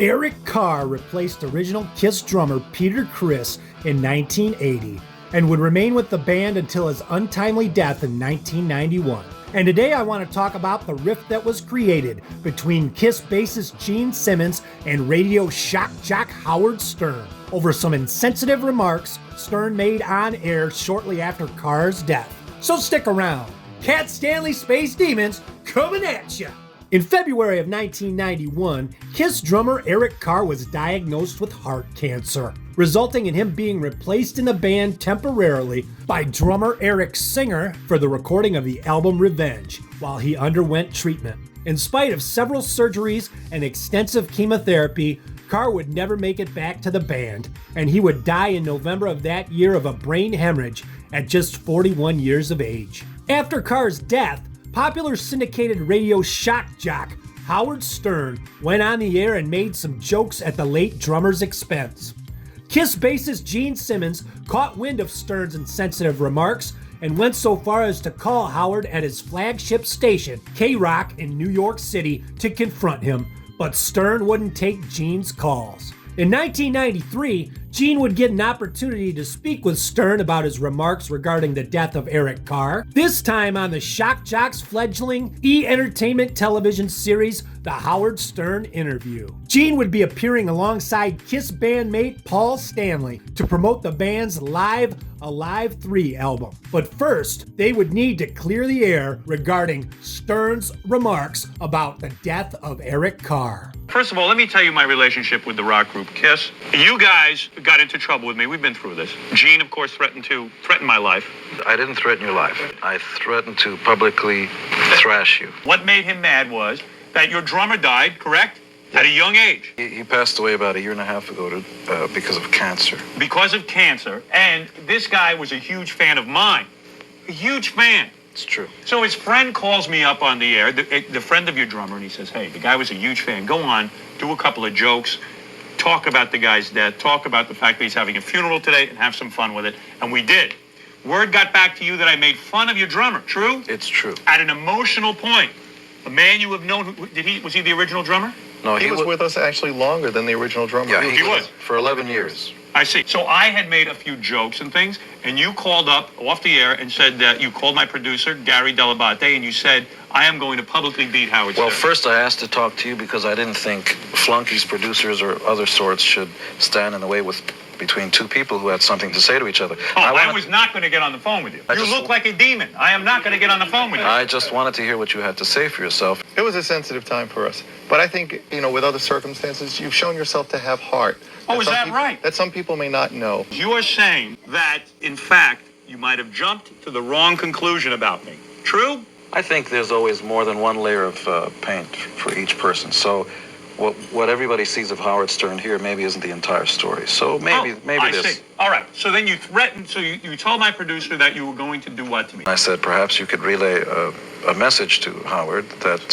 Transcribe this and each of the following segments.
Eric Carr replaced original Kiss drummer Peter Criss in 1980 and would remain with the band until his untimely death in 1991. And today I want to talk about the rift that was created between Kiss bassist Gene Simmons and radio shock jock Howard Stern over some insensitive remarks Stern made on air shortly after Carr's death. So stick around. Cat Stanley Space Demons coming at ya! In February of 1991, Kiss drummer Eric Carr was diagnosed with heart cancer, resulting in him being replaced in the band temporarily by drummer Eric Singer for the recording of the album Revenge, while he underwent treatment. In spite of several surgeries and extensive chemotherapy, Carr would never make it back to the band, and he would die in November of that year of a brain hemorrhage at just 41 years of age. After Carr's death, popular syndicated radio shock jock Howard Stern went on the air and made some jokes at the late drummer's expense. Kiss bassist Gene Simmons caught wind of Stern's insensitive remarks and went so far as to call Howard at his flagship station, K-Rock in New York City, to confront him, but Stern wouldn't take Gene's calls. In 1993, Gene would get an opportunity to speak with Stern about his remarks regarding the death of Eric Carr, this time on the Shock Jock's fledgling E-Entertainment television series, The Howard Stern Interview. Gene would be appearing alongside Kiss bandmate Paul Stanley to promote the band's live Alive 3 album. But first, they would need to clear the air regarding Stern's remarks about the death of Eric Carr. First of all, let me tell you my relationship with the rock group Kiss. You guys got into trouble with me. We've been through this. Gene, of course, threatened my life. I didn't threaten your life. I threatened to publicly thrash you. What made him mad was that your drummer died, correct? At a young age. He passed away about a year and a half ago because of cancer. Because of cancer. And this guy was a huge fan of mine. A huge fan. It's true. So his friend calls me up on the air, the friend of your drummer, and he says, hey, the guy was a huge fan. Go on, do a couple of jokes, talk about the guy's death, talk about the fact that he's having a funeral today, and have some fun with it. And we did. Word got back to you that I made fun of your drummer. True? It's true. At an emotional point. A man you have known, was he the original drummer? No, he was with us actually longer than the original drummer. Yeah, he was. For 11 years. I see. So I had made a few jokes and things, and you called up off the air and said that you called my producer, Gary Delabate, and you said, I am going to publicly beat Howard Stern. Well, first I asked to talk to you because I didn't think flunkies, producers, or other sorts should stand in the way between two people who had something to say to each other. I was not going to get on the phone with you. You look like a demon. I am not going to get on the phone with you. I just wanted to hear what you had to say for yourself. It was a sensitive time for us. But I think, with other circumstances, you've shown yourself to have heart. Oh, is that right? That some people may not know. You are saying that, in fact, you might have jumped to the wrong conclusion about me. True? I think there's always more than one layer of paint for each person. So what everybody sees of Howard Stern here maybe isn't the entire story. So maybe I this. See. All right. So then you threatened, so you told my producer that you were going to do what to me? I said perhaps you could relay a message to Howard that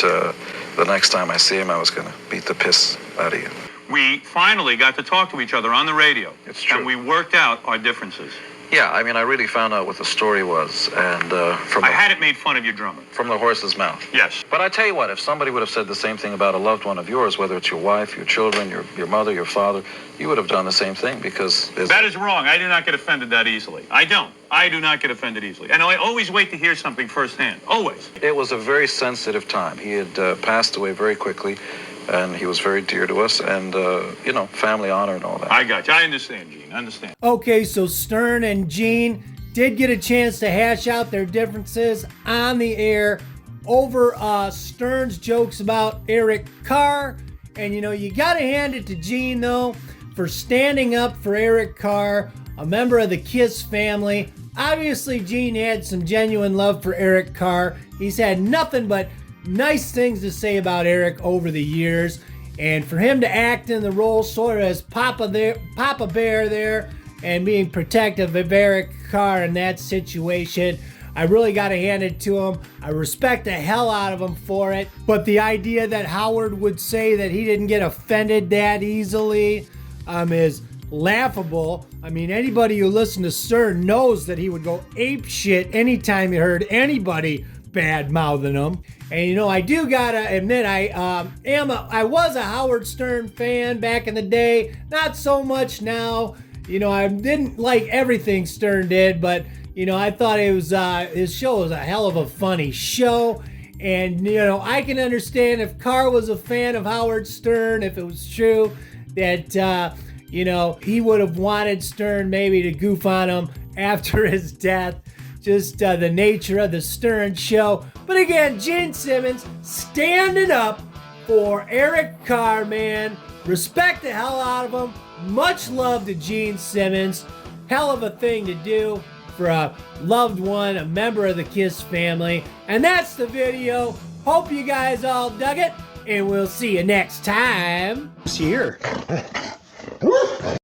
the next time I see him, I was going to beat the piss out of you. We finally got to talk to each other on the radio. It's true. And we worked out our differences. Yeah, I really found out what the story was, and I hadn't made fun of your drummer. From the horse's mouth. Yes. But I tell you what, if somebody would have said the same thing about a loved one of yours, whether it's your wife, your children, your mother, your father, you would have done the same thing because... That is wrong. I do not get offended that easily. I don't. I do not get offended easily. And I always wait to hear something firsthand. Always. It was a very sensitive time. He had passed away very quickly, and he was very dear to us, and, family honor and all that. I got you. I understand, Gene. I understand. Okay, so Stern and Gene did get a chance to hash out their differences on the air over Stern's jokes about Eric Carr. And, you got to hand it to Gene, though, for standing up for Eric Carr, a member of the Kiss family. Obviously, Gene had some genuine love for Eric Carr. He's had nothing but nice things to say about Eric over the years. And for him to act in the role sort of as Papa Bear there and being protective of Eric Carr in that situation, I really got to hand it to him. I respect the hell out of him for it. But the idea that Howard would say that he didn't get offended that easily is laughable. Anybody who listened to Stern knows that he would go ape shit anytime he heard anybody bad mouthing them. And you know, I do gotta admit, I was a Howard Stern fan back in the day. Not so much now. You know, I didn't like everything Stern did, but you know, I thought it was his show was a hell of a funny show. And you know, I can understand if Carr was a fan of Howard Stern, if it was true that you know, he would have wanted Stern maybe to goof on him after his death. Just the nature of the Stern show. But again, Gene Simmons standing up for Eric Carr, man. Respect the hell out of him. Much love to Gene Simmons. Hell of a thing to do for a loved one, a member of the Kiss family. And that's the video. Hope you guys all dug it. And we'll see you next time. Here.